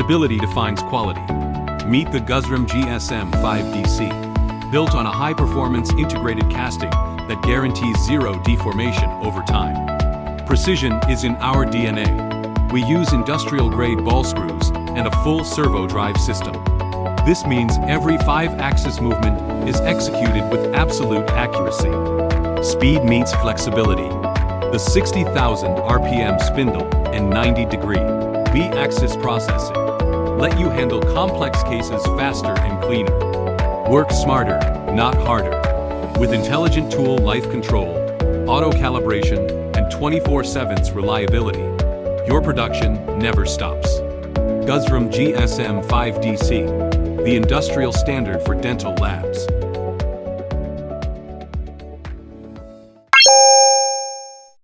Stability defines quality. Meet the Gusrom GSM 5D-C. Built on a high-performance integrated casting that guarantees zero deformation over time. Precision is in our DNA. We use industrial-grade ball screws and a full servo drive system. This means every 5-axis movement is executed with absolute accuracy. Speed meets flexibility. The 60,000 RPM spindle and 90-degree B-axis processing let you handle complex cases faster and cleaner. Work smarter, not harder. With intelligent tool life control, auto calibration, and 24/7 reliability, your production never stops. Gusrom GSM 5D-C, the industrial standard for dental labs.